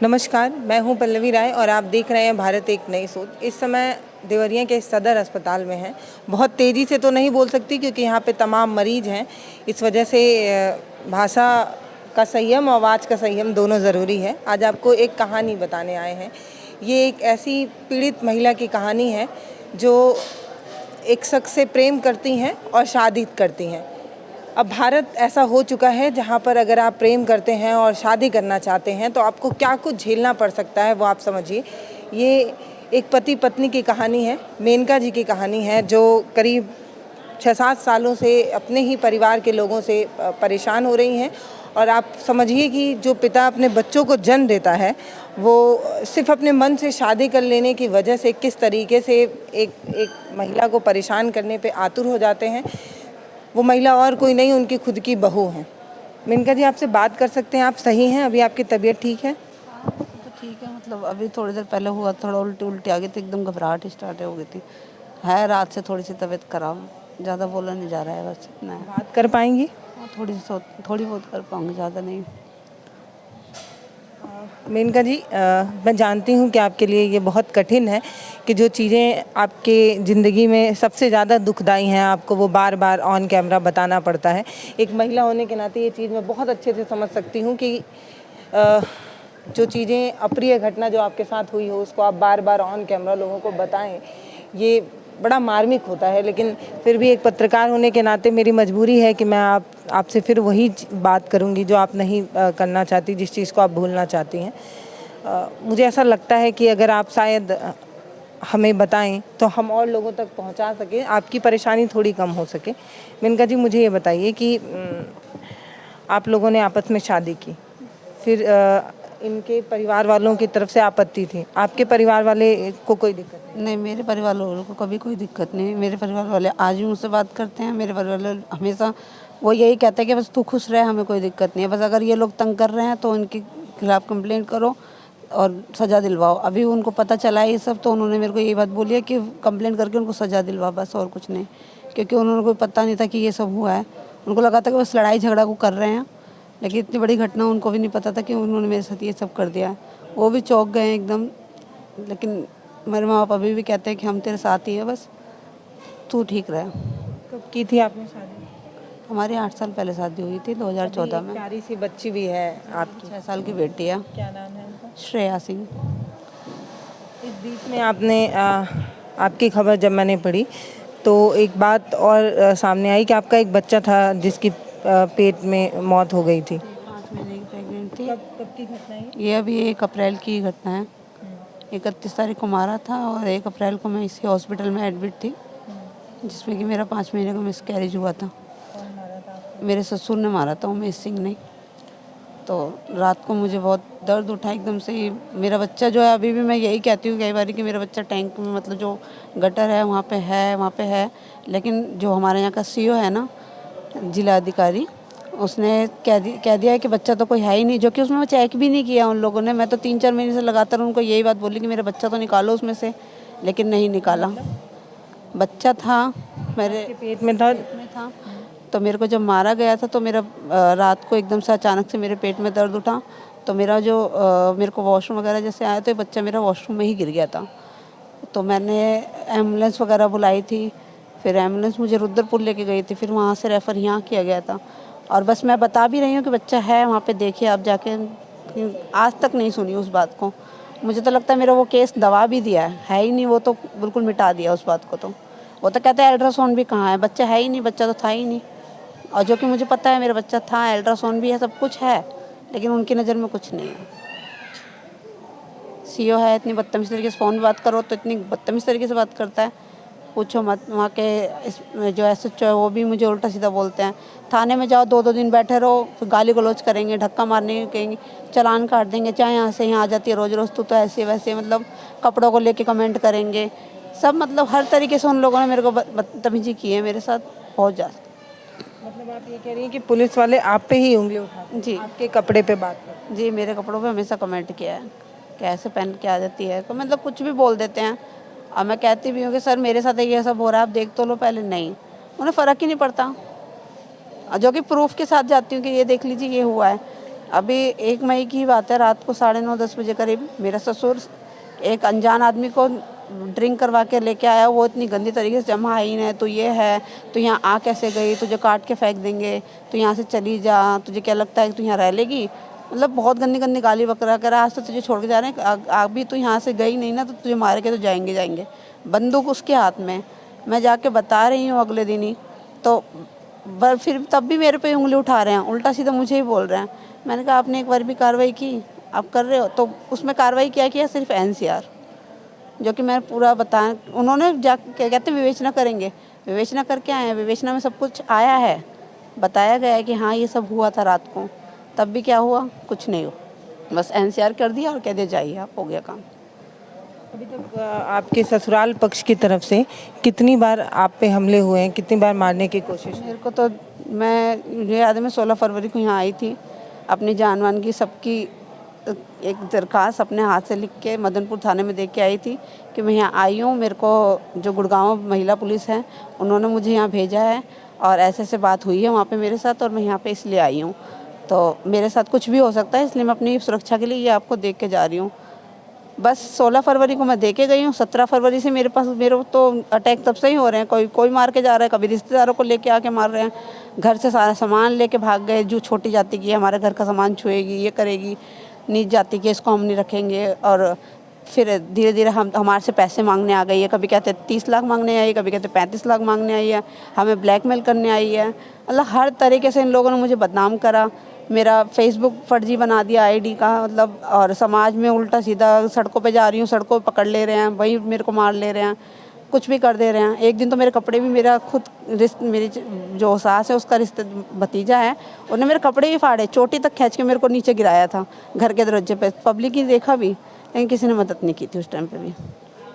नमस्कार, मैं हूं पल्लवी राय और आप देख रहे हैं भारत एक नई सोच। इस समय देवरिया के सदर अस्पताल में हैं। बहुत तेज़ी से तो नहीं बोल सकती क्योंकि यहाँ पे तमाम मरीज़ हैं। इस वजह से भाषा का संयम और आवाज़ का संयम दोनों ज़रूरी है। आज आपको एक कहानी बताने आए हैं। ये एक ऐसी पीड़ित महिला की कहानी है जो एक शख्स से प्रेम करती हैं और शादी करती हैं। अब भारत ऐसा हो चुका है जहाँ पर अगर आप प्रेम करते हैं और शादी करना चाहते हैं तो आपको क्या कुछ झेलना पड़ सकता है वो आप समझिए। ये एक पति पत्नी की कहानी है, मेनका जी की कहानी है जो करीब 6-7 सालों से अपने ही परिवार के लोगों से परेशान हो रही हैं। और आप समझिए कि जो पिता अपने बच्चों को जन्म देता है वो सिर्फ अपने मन से शादी कर लेने की वजह से किस तरीके से एक महिला को परेशान करने पे आतुर हो जाते हैं। वो महिला और कोई नहीं, उनकी खुद की बहू है। मेनका जी, आपसे बात कर सकते हैं? आप सही हैं? अभी आपकी तबीयत ठीक है? तो ठीक है, मतलब अभी थोड़ी देर पहले हुआ, थोड़ा उल्टी उल्टी आ गई थी, एकदम घबराहट स्टार्ट हो गई थी। है रात से थोड़ी सी तबीयत खराब, ज़्यादा बोला नहीं जा रहा है, बस इतना है। बात कर पाएंगी? हाँ, थोड़ी बहुत कर पाऊँगी, ज़्यादा नहीं। मेनका जी, मैं जानती हूँ कि आपके लिए ये बहुत कठिन है कि जो चीज़ें आपके ज़िंदगी में सबसे ज़्यादा दुखदाई हैं आपको वो बार बार ऑन कैमरा बताना पड़ता है। एक महिला होने के नाते ये चीज़ मैं बहुत अच्छे से समझ सकती हूँ कि जो चीज़ें अप्रिय घटना जो आपके साथ हुई हो उसको आप बार बार ऑन कैमरा लोगों को बताएं, ये बड़ा मार्मिक होता है। लेकिन फिर भी एक पत्रकार होने के नाते मेरी मजबूरी है कि मैं आपसे फिर वही बात करूंगी जो आप नहीं करना चाहती, जिस चीज़ को आप भूलना चाहती हैं। मुझे ऐसा लगता है कि अगर आप शायद हमें बताएं तो हम और लोगों तक पहुंचा सकें, आपकी परेशानी थोड़ी कम हो सके। मेनका जी, मुझे ये बताइए कि आप लोगों ने आपस में शादी की, फिर इनके परिवार वालों की तरफ से आपत्ति थी। आपके परिवार वाले को कोई दिक्कत नहीं, मेरे परिवार वालों को कभी कोई दिक्कत नहीं। मेरे परिवार वाले आज भी मुझसे बात करते हैं। मेरे परिवार वाले हमेशा वो यही कहते हैं कि बस तू खुश रहे, हमें कोई दिक्कत नहीं है। बस अगर ये लोग तंग कर रहे हैं तो उनके खिलाफ़ कंप्लेंट करो और सज़ा दिलवाओ। अभी उनको पता चला है ये सब, तो उन्होंने मेरे को यही बात बोली है कि कंप्लेंट करके उनको सज़ा दिलवा, बस और कुछ नहीं। क्योंकि उन्होंने कोई पता नहीं था कि ये सब हुआ है। उनको लगा था कि बस लड़ाई झगड़ा को कर रहे हैं, लेकिन इतनी बड़ी घटना उनको भी नहीं पता था कि उन्होंने मेरे साथ ये सब कर दिया है। वो भी चौंक गए हैं एकदम। लेकिन मेरे माँ बाप अभी भी कहते हैं कि हम तेरे साथ ही है, बस तू ठीक रहे। कब की थी आपने शादी? हमारी 8 साल पहले शादी हुई थी, 2014 में। प्यारी सी बच्ची भी है आपकी। 6 साल की बेटी है। क्या नाम है उनका? श्रेया सिंह। इस बीच में आपकी खबर जब मैंने पढ़ी तो एक बात और सामने आई कि आपका एक बच्चा था जिसकी पेट में मौत हो गई थी। 5 महीने की प्रेग्नेंट थी। कब की घटना है? ये अभी 1 अप्रैल की घटना है। 31 तारीख को मारा था और 1 अप्रैल को मैं इसी हॉस्पिटल में एडमिट थी, जिसमें कि मेरा 5 महीने का मिसकैरेज हुआ था। कौन मारा था आपको? मेरे ससुर ने मारा था, उमेश सिंह ने। तो रात को मुझे बहुत दर्द उठा एकदम से ही। मेरा बच्चा जो है, अभी भी मैं यही कहती हूँ कई बार कि मेरा बच्चा टैंक में, मतलब जो गटर है वहाँ पे है। लेकिन जो हमारे यहाँ का सीओ है ना, जिला अधिकारी, उसने कह दिया है कि बच्चा तो कोई है ही नहीं, जो कि उसमें वो चेक भी नहीं किया उन लोगों ने। मैं तो 3-4 महीने से लगातार उनको यही बात बोली कि मेरा बच्चा तो निकालो उसमें से, लेकिन नहीं निकाला। बच्चा था मेरे पेट में था? में था। तो मेरे को जब मारा गया था तो मेरा रात को एकदम से अचानक से मेरे पेट में दर्द उठा। तो मेरा जो मेरे को वॉशरूम वगैरह जैसे आया तो बच्चा मेरा वॉशरूम में ही गिर गया था। तो मैंने एम्बुलेंस वगैरह बुलाई थी। फिर एम्बुलेंस मुझे रुद्रपुर लेके गई थी, फिर वहाँ से रेफ़र यहाँ किया गया था। और बस मैं बता भी रही हूँ कि बच्चा है वहाँ पे, देखिए आप जाके। आज तक नहीं सुनी उस बात को। मुझे तो लगता है मेरा वो केस दबा भी दिया है ही नहीं, वो तो बिल्कुल मिटा दिया उस बात को। तो वो तो कहते हैं अल्ट्रासाउंड भी कहाँ है, बच्चा है ही नहीं, बच्चा तो था ही नहीं। और जो कि मुझे पता है मेरा बच्चा था, अल्ट्रासाउंड भी है, सब कुछ है, लेकिन उनकी नज़र में कुछ नहीं है। सीओ है, इतनी बदतमीज़ तरीके से फ़ोन में बात करो तो इतनी बदतमीज़ तरीके से बात करता है, पूछो मत। वहाँ के जो SHO है वो भी मुझे उल्टा सीधा बोलते हैं। थाने में जाओ, 2-2 दिन बैठे रहो, फिर गाली गलौज करेंगे, धक्का मारने कहेंगे, चालान काट देंगे, चाहे यहाँ से यहाँ आ जाती है रोज़ रोज़, तू तो ऐसे वैसे, मतलब कपड़ों को लेके कमेंट करेंगे सब। मतलब हर तरीके से उन लोगों ने मेरे को बदतमीज़ी की है मेरे साथ, बहुत ज़्यादा। मतलब आप ये कह रही हैं कि पुलिस वाले आप पे ही उंगली उठाते हैं, जी आपके कपड़े पे बात करते हैं? जी, मेरे कपड़ों पे हमेशा कमेंट किया है कि ऐसे पहन के आ जाती है, तो मतलब कुछ भी बोल देते हैं। और मैं कहती भी हूँ कि सर मेरे साथ ये सब हो रहा है, आप देख तो लो पहले। नहीं, उन्हें फ़र्क ही नहीं पड़ता। और जो कि प्रूफ के साथ जाती हूँ कि ये देख लीजिए ये हुआ है, अभी 1 मई की बात है, रात को 9:30-10 बजे करीब मेरा ससुर एक अनजान आदमी को ड्रिंक करवा के लेके आया। वो इतनी गंदी तरीके से जमा ही है, तो ये है, तो यहाँ आ कैसे गई, तुझे काट के फेंक देंगे, तो यहाँ से चली जा, तुझे क्या लगता है कि तू यहाँ रह लेगी। मतलब बहुत गंदी गंदी गाली बकरा कर, आज तो तुझे छोड़ के जा रहे हैं, अभी तू यहाँ से गई नहीं ना तो तुझे मार के तो जाएंगे जाएंगे। बंदूक उसके हाथ में, मैं जाके बता रही हूँ अगले दिन ही, तो फिर तब भी मेरे पे उंगली उठा रहे हैं, उल्टा सीधा मुझे ही बोल रहे हैं। मैंने कहा आपने एक बार भी कार्रवाई की, आप कर रहे हो, तो उसमें कार्रवाई क्या किया, सिर्फ एनसीआर, जो कि मैं पूरा बताया। उन्होंने क्या कहते हैं विवेचना करेंगे, विवेचना करके आए हैं, विवेचना में सब कुछ आया है, बताया गया है कि हाँ ये सब हुआ था रात को। तब भी क्या हुआ, कुछ नहीं हुआ, बस एनसीआर कर दिया और कह दिया जाइए आप, हो गया काम। अभी तक आपके ससुराल पक्ष की तरफ से कितनी बार आप पे हमले हुए हैं, कितनी बार मारने की कोशिश? मेरे को तो, मुझे याद है मैं 16 फरवरी को यहाँ आई थी, अपनी जान वान की सबकी एक दरख्वास्त अपने हाथ से लिख के मदनपुर थाने में दे के आई थी कि मैं यहाँ आई हूँ, मेरे को जो गुड़गांव महिला पुलिस है उन्होंने मुझे यहाँ भेजा है और ऐसे ऐसे बात हुई है वहाँ पे मेरे साथ, और मैं यहाँ पे इसलिए आई हूँ, तो मेरे साथ कुछ भी हो सकता है, इसलिए मैं अपनी सुरक्षा के लिए ये आपको देख के जा रही हूँ। बस 16 फरवरी को मैं दे के गई हूँ, 17 फरवरी से मेरे तो अटैक तब से ही हो रहे हैं, कोई मार के जा रहा है, कभी रिश्तेदारों को लेके आके मार रहे हैं, घर से सारा सामान लेके भाग गए, जो छोटी जाति की है हमारे घर का सामान छुएगी, ये करेगी, नीच जाति की इसको हम नहीं रखेंगे। और फिर धीरे धीरे हमारे से पैसे मांगने आ गई है, कभी कहते 30 लाख मांगने आई है, कभी कहते 35 लाख मांगने आई है, हमें ब्लैकमेल करने आई है। मतलब हर तरीके से इन लोगों ने मुझे बदनाम करा, मेरा फेसबुक फर्जी बना दिया आईडी का, मतलब, और समाज में उल्टा सीधा, सड़कों पे जा रही हूँ, सड़कों पे पकड़ ले रहे हैं, वही मेरे को मार ले रहे हैं, कुछ भी कर दे रहे हैं। एक दिन तो मेरे कपड़े भी, मेरा खुद मेरी जो सास है उसका रिश्ते भतीजा है, उन्होंने मेरे कपड़े भी फाड़े, चोटी तक खींच के मेरे को नीचे गिराया था घर के दरवाजे पे, पब्लिक ही देखा भी, लेकिन किसी ने मदद नहीं की थी उस टाइम पे भी।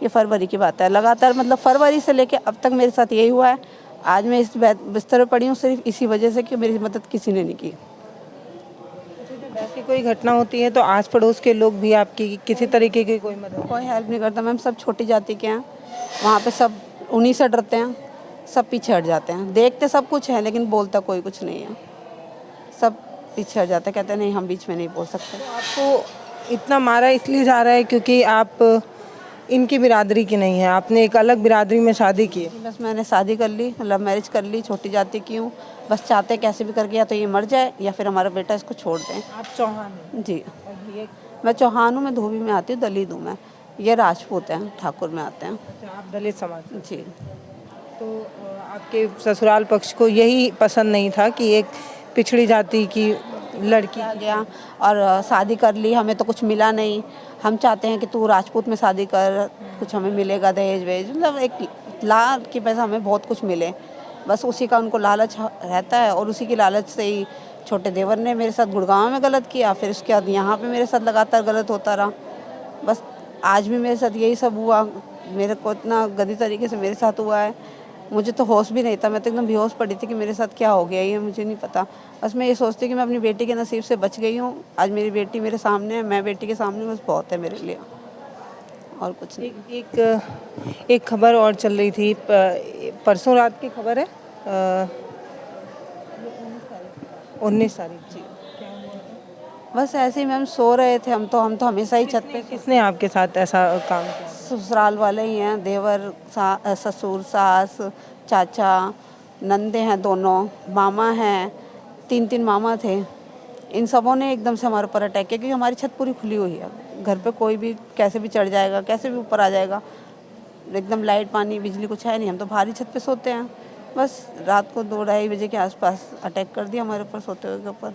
ये फरवरी की बात है, लगातार मतलब फरवरी से लेके अब तक मेरे साथ यही हुआ है। आज मैं इस बिस्तर पर पड़ी हूँ सिर्फ इसी वजह से कि मेरी मदद किसी ने नहीं की। ऐसी कोई घटना होती है तो आस पड़ोस के लोग भी आपकी किसी तरीके की कोई मदद? कोई हेल्प नहीं करता मैम, सब छोटी जाति के हैं, वहाँ पे सब उन्हीं से डरते हैं, सब पीछे हट जाते हैं, देखते सब कुछ है लेकिन बोलता कोई कुछ नहीं है, सब पीछे हट जाते हैं, कहते हैं नहीं हम बीच में नहीं बोल सकते। आपको इतना मारा इसलिए जा रहा है क्योंकि आप इनकी बिरादरी की नहीं है, आपने एक अलग बिरादरी में शादी की है? बस मैंने शादी कर ली, लव मैरिज कर ली, छोटी जाति की हूँ, बस चाहते हैं कैसे भी करके या तो ये मर जाए या फिर हमारा बेटा इसको छोड़ दें। आप चौहान हैं? जी, और ये मैं चौहान हूँ, मैं धोबी में आती हूँ, दलित हूँ मैं, ये राजपूत हैं, ठाकुर में आते हैं। अच्छा, आप दलित समाज से। जी, तो आपके ससुराल पक्ष को यही पसंद नहीं था कि एक पिछड़ी जाति की लड़की आ गया और शादी कर ली, हमें तो कुछ मिला नहीं, हम चाहते हैं कि तू राजपूत में शादी कर, कुछ हमें मिलेगा, दहेज वहेज, मतलब 1 लाख की पैसा हमें बहुत कुछ मिले, बस उसी का उनको लालच रहता है, और उसी की लालच से ही छोटे देवर ने मेरे साथ गुड़गांव में गलत किया, फिर उसके बाद यहाँ पे मेरे साथ लगातार गलत होता रहा। बस आज भी मेरे साथ यही सब हुआ, मेरे को इतना गंदी तरीके से मेरे साथ हुआ है, मुझे तो होश भी नहीं था, मैं तो एकदम बेहोश पड़ी थी कि मेरे साथ क्या हो गया ये मुझे नहीं पता। बस मैं ये सोचती कि मैं अपनी बेटी के नसीब से बच गई हूँ, आज मेरी बेटी मेरे सामने है, मैं बेटी के सामने, बस बहुत है मेरे लिए, और कुछ नहीं। एक खबर और चल रही थी, परसों रात की खबर है, 19 तारीख जी। बस ऐसे ही मैम सो रहे थे, हम तो हमेशा ही छत पे। किसने आपके साथ ऐसा काम किया? ससुराल वाले ही हैं, देवर, ससुर, सास, चाचा, नंदे हैं दोनों, मामा हैं, 3 मामा थे, इन सबों ने एकदम से हमारे ऊपर अटैक किया, क्योंकि हमारी छत पूरी खुली हुई है, घर पे कोई भी कैसे भी चढ़ जाएगा, कैसे भी ऊपर आ जाएगा, एकदम लाइट पानी बिजली कुछ है नहीं, हम तो भारी छत पे सोते हैं। बस रात को 2-2:30 बजे के आसपास अटैक कर दिया हमारे ऊपर, सोते हुए के ऊपर।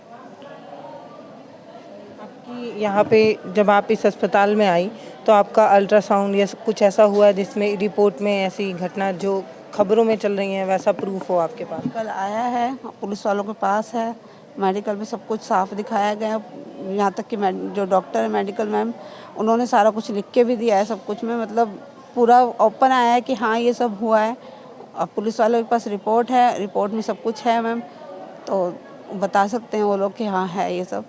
आपकी यहाँ पे जब आप इस अस्पताल में आई तो आपका अल्ट्रासाउंड या कुछ ऐसा हुआ जिसमें रिपोर्ट में ऐसी घटना जो खबरों में चल रही हैं वैसा प्रूफ हो आपके पास? कल आया है, पुलिस वालों के पास है, मेडिकल में सब कुछ साफ दिखाया गया, यहाँ तक कि जो डॉक्टर है मेडिकल मैम, उन्होंने सारा कुछ लिख के भी दिया है सब कुछ में, मतलब पूरा ओपन आया है कि हाँ ये सब हुआ है। अब पुलिस वालों के पास रिपोर्ट है, रिपोर्ट में सब कुछ है मैम, तो बता सकते हैं वो लोग कि हाँ है ये सब।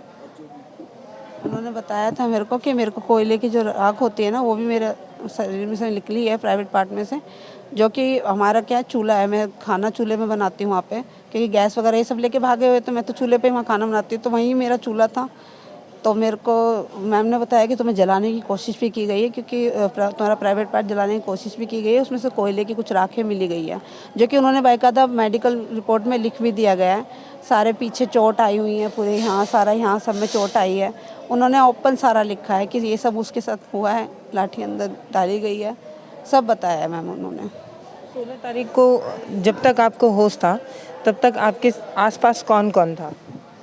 उन्होंने बताया था मेरे को कि मेरे को कोयले की जो आग होती है ना, वो भी मेरे शरीर में से निकली है, प्राइवेट पार्ट में से, जो कि हमारा क्या चूल्हा है, मैं खाना चूल्हे में बनाती हूँ वहाँ पे, क्योंकि गैस वगैरह ये सब लेके भागे हुए, तो मैं तो चूल्हे पे वहाँ खाना बनाती हूँ, तो वहीं मेरा चूल्हा था। तो मेरे को मैम ने बताया कि तुम्हें जलाने की कोशिश भी की गई है, क्योंकि तुम्हारा प्राइवेट पार्ट जलाने की कोशिश भी की गई है, उसमें से कोयले की कुछ राखें मिली गई है, जो कि उन्होंने बाकायदा मेडिकल रिपोर्ट में लिख भी दिया गया है। सारे पीछे चोट आई हुई है, पूरे यहाँ सारा यहाँ सब में चोट आई है। उन्होंने ओपन सारा लिखा है कि ये सब उसके साथ हुआ है, लाठी अंदर डाली गई है, सब बताया है मैम उन्होंने। 16 तारीख को जब तक आपको होश था तब तक आपके आसपास कौन कौन था?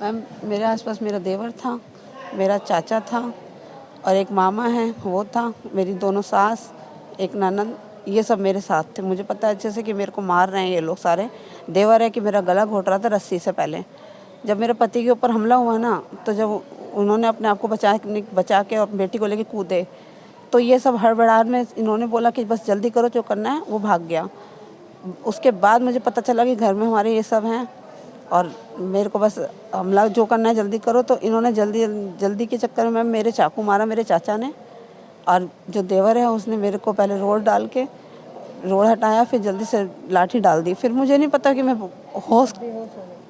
मैम मेरे आसपास मेरा देवर था, मेरा चाचा था और एक मामा है वो था, मेरी दोनों सास, एक ननद, ये सब मेरे साथ थे। मुझे पता है अच्छे से कि मेरे को मार रहे हैं ये लोग सारे। देवर है कि मेरा गला घोट रहा था रस्सी से पहले। जब मेरे पति के ऊपर हमला हुआ ना, तो जब उन्होंने अपने आप को बचा के और बेटी को लेके कूदे, तो ये सब हड़बड़ाहट में इन्होंने बोला कि बस जल्दी करो, जो करना है, वो भाग गया। उसके बाद मुझे पता चला कि घर में हमारे ये सब हैं और मेरे को बस हमला जो करना है जल्दी करो, तो इन्होंने जल्दी के चक्कर में मेरे चाकू मारा मेरे चाचा ने, और जो देवर है उसने मेरे को पहले रोड हटाया, फिर जल्दी से लाठी डाल दी। फिर मुझे नहीं पता कि मैं होश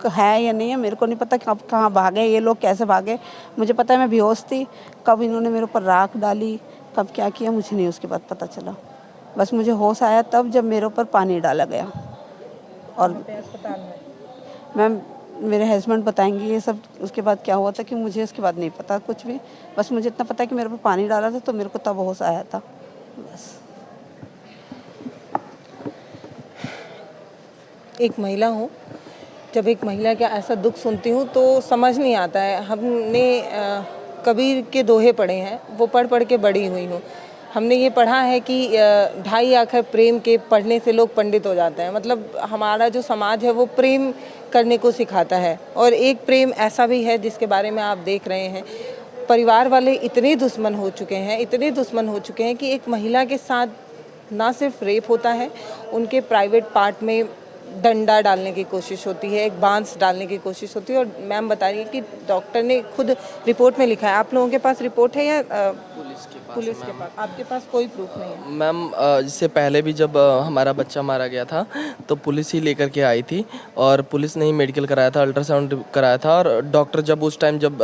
है या नहीं है, मेरे को नहीं पता कब कहाँ भागे ये लोग, कैसे भागे। मुझे पता है मैं बेहोश थी, कब इन्होंने मेरे ऊपर राख डाली, कब क्या किया मुझे नहीं उसके बाद पता चला। बस मुझे होश आया तब जब मेरे ऊपर पानी डाला गया। और अस्पताल में मैम मेरे हस्बैंड बताएंगे ये सब उसके बाद क्या हुआ था, कि मुझे इसके बाद नहीं पता कुछ भी। बस मुझे इतना पता है कि मेरे ऊपर पानी डाला था, तो मेरे को तब होश आया था बस। एक महिला हूँ, जब एक महिला का ऐसा दुख सुनती हूँ तो समझ नहीं आता है। हमने कबीर के दोहे पढ़े हैं, वो पढ़ पढ़ के बड़ी हुई हूँ। हमने ये पढ़ा है कि 2.5 अक्षर प्रेम के पढ़ने से लोग पंडित हो जाते हैं। मतलब हमारा जो समाज है वो प्रेम करने को सिखाता है, और एक प्रेम ऐसा भी है जिसके बारे में आप देख रहे हैं। परिवार वाले इतने दुश्मन हो चुके हैं कि एक महिला के साथ ना सिर्फ रेप होता है, उनके प्राइवेट पार्ट में डंडा डालने की कोशिश होती है, एक बांस डालने की कोशिश होती है। और मैम बता रही है कि डॉक्टर ने खुद रिपोर्ट में लिखा है। आप लोगों के पास रिपोर्ट है या पुलिस के पास? आपके पास कोई प्रूफ नहीं है? मैम इससे पहले भी जब हमारा बच्चा मारा गया था तो पुलिस ही लेकर के आई थी, और पुलिस ने ही मेडिकल कराया था, अल्ट्रासाउंड कराया था। और डॉक्टर जब उस टाइम जब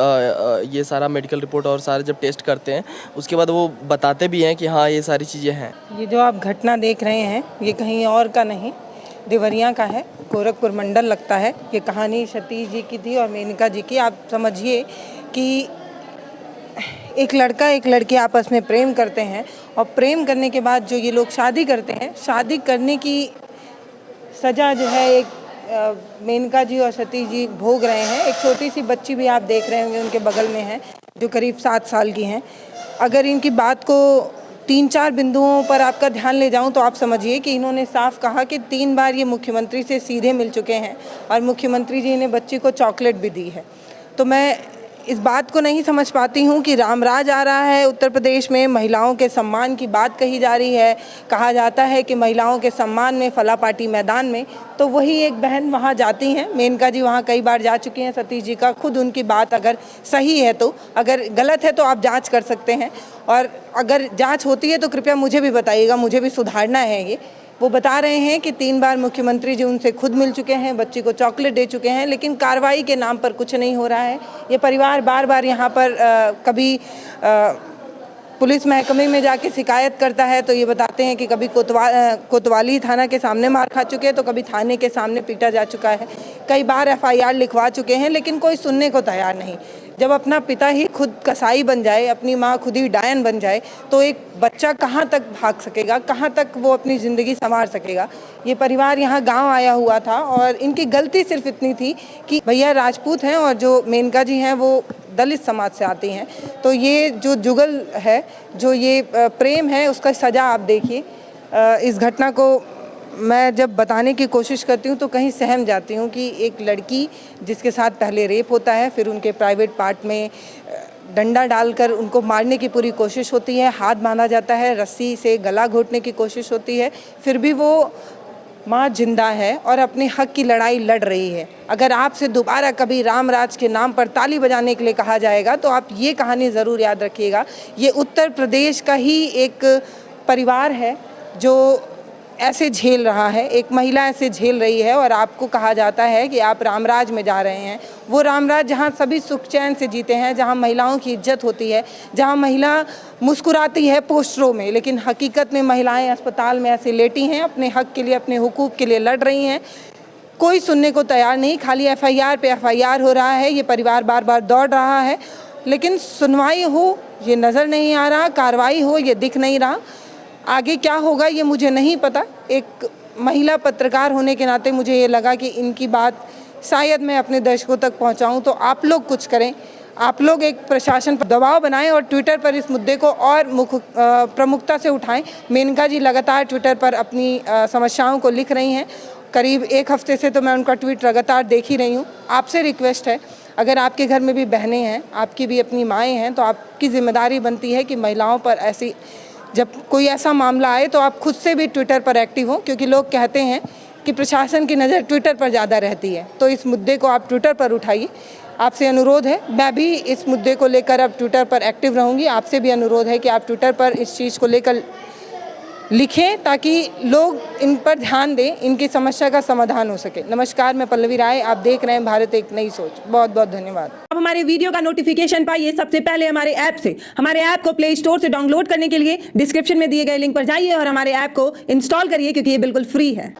ये सारा मेडिकल रिपोर्ट और सारे जब टेस्ट करते हैं, उसके बाद वो बताते भी हैं कि हाँ ये सारी चीज़ें हैं। ये जो आप घटना देख रहे हैं ये कहीं और का नहीं, देवरिया का है, गोरखपुर मंडल लगता है। ये कहानी सतीश जी की थी और मेनका जी की। आप समझिए कि एक लड़का एक लड़की आपस में प्रेम करते हैं, और प्रेम करने के बाद जो ये लोग शादी करते हैं, शादी करने की सज़ा जो है एक मेनका जी और सतीश जी भोग रहे हैं। एक छोटी सी बच्ची भी आप देख रहे होंगे उनके बगल में है, जो करीब 7 साल की हैं। अगर इनकी बात को 3-4 बिंदुओं पर आपका ध्यान ले जाऊं तो आप समझिए कि इन्होंने साफ कहा कि 3 बार ये मुख्यमंत्री से सीधे मिल चुके हैं, और मुख्यमंत्री जी ने बच्ची को चॉकलेट भी दी है। तो मैं इस बात को नहीं समझ पाती हूँ कि रामराज आ रहा है उत्तर प्रदेश में, महिलाओं के सम्मान की बात कही जा रही है, कहा जाता है कि महिलाओं के सम्मान में फला पार्टी मैदान में, तो वही एक बहन वहाँ जाती हैं। मेनका जी वहाँ कई बार जा चुकी हैं। सतीश जी का खुद उनकी बात अगर सही है तो, अगर गलत है तो आप जांच कर सकते हैं, और अगर जांच होती है तो कृपया मुझे भी बताइएगा, मुझे भी सुधारना है ये। वो बता रहे हैं कि 3 बार मुख्यमंत्री जी उनसे खुद मिल चुके हैं, बच्ची को चॉकलेट दे चुके हैं, लेकिन कार्रवाई के नाम पर कुछ नहीं हो रहा है। ये परिवार बार बार यहाँ पर कभी पुलिस महकमे में जाके शिकायत करता है तो ये बताते हैं कि कभी कोतवाली थाना के सामने मार खा चुके हैं, तो कभी थाने के सामने पीटा जा चुका है, कई बार FIR लिखवा चुके हैं, लेकिन कोई सुनने को तैयार नहीं। जब अपना पिता ही खुद कसाई बन जाए, अपनी माँ खुद ही डायन बन जाए, तो एक बच्चा कहाँ तक भाग सकेगा, कहाँ तक वो अपनी ज़िंदगी संवार सकेगा। ये परिवार यहाँ गांव आया हुआ था, और इनकी गलती सिर्फ इतनी थी कि भैया राजपूत हैं और जो मेनका जी हैं वो दलित समाज से आती हैं। तो ये जो जुगल है, जो ये प्रेम है, उसका सज़ा आप देखिए। इस घटना को मैं जब बताने की कोशिश करती हूँ तो कहीं सहम जाती हूँ कि एक लड़की जिसके साथ पहले रेप होता है, फिर उनके प्राइवेट पार्ट में डंडा डालकर उनको मारने की पूरी कोशिश होती है, हाथ बांधा जाता है, रस्सी से गला घोटने की कोशिश होती है, फिर भी वो माँ जिंदा है और अपने हक की लड़ाई लड़ रही है। अगर आपसे दोबारा कभी रामराज के नाम पर ताली बजाने के लिए कहा जाएगा तो आप ये कहानी ज़रूर याद रखिएगा। ये उत्तर प्रदेश का ही एक परिवार है जो ऐसे झेल रहा है, एक महिला ऐसे झेल रही है और आपको कहा जाता है कि आप रामराज में जा रहे हैं। वो रामराज जहाँ सभी सुख चैन से जीते हैं, जहाँ महिलाओं की इज्जत होती है, जहाँ महिला मुस्कुराती है पोस्टरों में, लेकिन हकीकत में महिलाएं अस्पताल में ऐसे लेटी हैं, अपने हक के लिए, अपने हुकूक के लिए लड़ रही हैं। कोई सुनने को तैयार नहीं, खाली एफआईआर पे एफआईआर हो रहा है। ये परिवार बार बार दौड़ रहा है, लेकिन सुनवाई हो ये नज़र नहीं आ रहा, कार्रवाई हो ये दिख नहीं रहा। आगे क्या होगा ये मुझे नहीं पता। एक महिला पत्रकार होने के नाते मुझे ये लगा कि इनकी बात शायद मैं अपने दर्शकों तक पहुंचाऊं, तो आप लोग कुछ करें, आप लोग एक प्रशासन पर दबाव बनाएं और ट्विटर पर इस मुद्दे को और प्रमुखता से उठाएं। मेनका जी लगातार ट्विटर पर अपनी समस्याओं को लिख रही हैं। करीब एक हफ्ते से तो मैं उनका ट्वीट लगातार देख ही रही हूँ। आपसे रिक्वेस्ट है, अगर आपके घर में भी बहनें हैं, आपकी भी अपनी माएँ हैं, तो आपकी जिम्मेदारी बनती है कि महिलाओं पर ऐसी जब कोई ऐसा मामला आए तो आप खुद से भी ट्विटर पर एक्टिव हो, क्योंकि लोग कहते हैं कि प्रशासन की नज़र ट्विटर पर ज़्यादा रहती है। तो इस मुद्दे को आप ट्विटर पर उठाइए, आपसे अनुरोध है। मैं भी इस मुद्दे को लेकर अब ट्विटर पर एक्टिव रहूँगी। आपसे भी अनुरोध है कि आप ट्विटर पर इस चीज़ को लेकर लिखें ताकि लोग इन पर ध्यान दें, इनकी समस्या का समाधान हो सके। नमस्कार, मैं पल्लवी राय, आप देख रहे हैं भारत एक नई सोच। बहुत बहुत धन्यवाद। अब हमारे वीडियो का नोटिफिकेशन पाइए सबसे पहले हमारे ऐप से। हमारे ऐप को प्ले स्टोर से डाउनलोड करने के लिए डिस्क्रिप्शन में दिए गए लिंक पर जाइए और हमारे ऐप को इंस्टॉल करिए, क्योंकि ये बिल्कुल फ्री है।